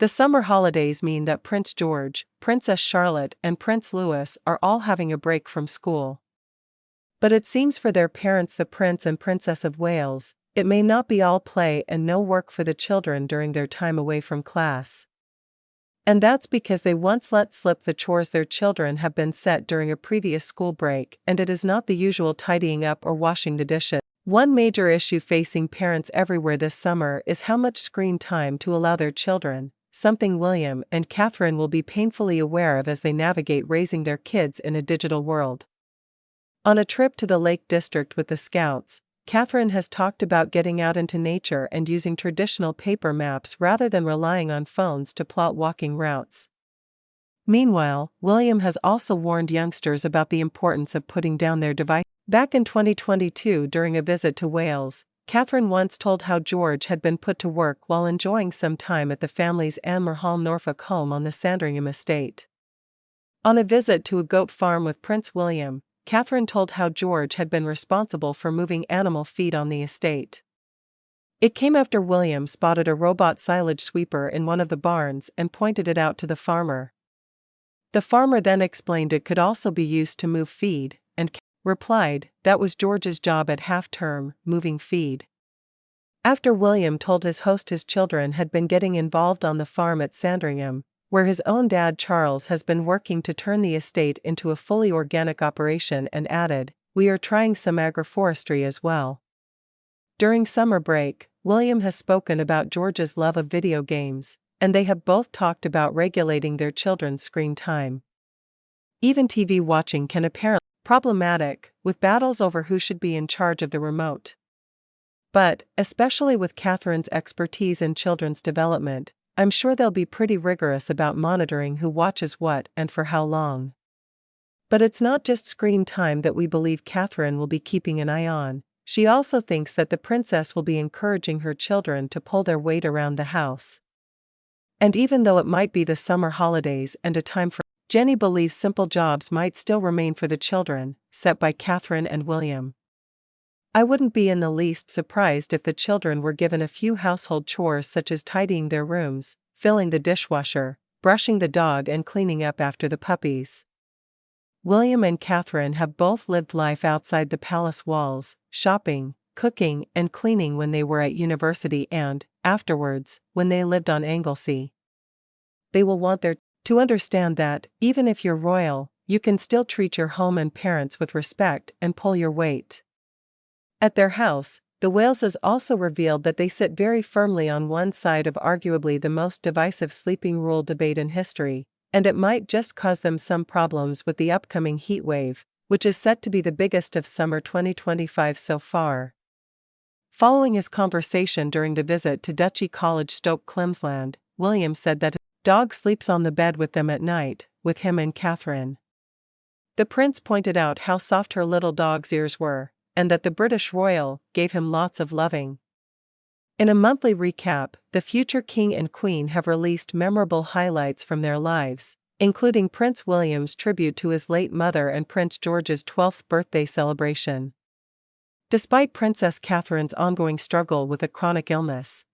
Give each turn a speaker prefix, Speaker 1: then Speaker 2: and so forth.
Speaker 1: The summer holidays mean that Prince George, Princess Charlotte, and Prince Louis are all having a break from school. But it seems for their parents, the Prince and Princess of Wales, it may not be all play and no work for the children during their time away from class. And that's because they once let slip the chores their children have been set during a previous school break, and it is not the usual tidying up or washing the dishes. One major issue facing parents everywhere this summer is how much screen time to allow their children, something William and Catherine will be painfully aware of as they navigate raising their kids in a digital world. On a trip to the Lake District with the Scouts, Catherine has talked about getting out into nature and using traditional paper maps rather than relying on phones to plot walking routes. Meanwhile, William has also warned youngsters about the importance of putting down their devices. Back in 2022, during a visit to Wales, Catherine once told how George had been put to work while enjoying some time at the family's Anmer Hall, Norfolk home on the Sandringham estate. On a visit to a goat farm with Prince William, Catherine told how George had been responsible for moving animal feed on the estate. It came after William spotted a robot silage sweeper in one of the barns and pointed it out to the farmer. The farmer then explained it could also be used to move feed, and replied that was George's job at half-term, moving feed. After William told his host his children had been getting involved on the farm at Sandringham, where his own dad Charles has been working to turn the estate into a fully organic operation, and added, "We are trying some agroforestry as well." During summer break, William has spoken about George's love of video games, and they have both talked about regulating their children's screen time. Even TV watching can apparently be problematic, with battles over who should be in charge of the remote. But, especially with Catherine's expertise in children's development, I'm sure they'll be pretty rigorous about monitoring who watches what and for how long. But it's not just screen time that we believe Catherine will be keeping an eye on. She also thinks that the princess will be encouraging her children to pull their weight around the house. And even though it might be the summer holidays and a time for Jenny believes simple jobs might still remain for the children, set by Catherine and William. I wouldn't be in the least surprised if the children were given a few household chores such as tidying their rooms, filling the dishwasher, brushing the dog and cleaning up after the puppies. William and Catherine have both lived life outside the palace walls, shopping, cooking and cleaning when they were at university and, afterwards, when they lived on Anglesey. They will want to understand that, even if you're royal, you can still treat your home and parents with respect and pull your weight. At their house, the Waleses also revealed that they sit very firmly on one side of arguably the most divisive sleeping rule debate in history, and it might just cause them some problems with the upcoming heat wave, which is set to be the biggest of summer 2025 so far. Following his conversation during the visit to Duchy College, Stoke Clemsland, William said that his dog sleeps on the bed with them at night, with him and Catherine. The prince pointed out how soft her little dog's ears were, and that the British royal gave him lots of loving. In a monthly recap, the future king and queen have released memorable highlights from their lives, including Prince William's tribute to his late mother and Prince George's 12th birthday celebration. Despite Princess Catherine's ongoing struggle with a chronic illness,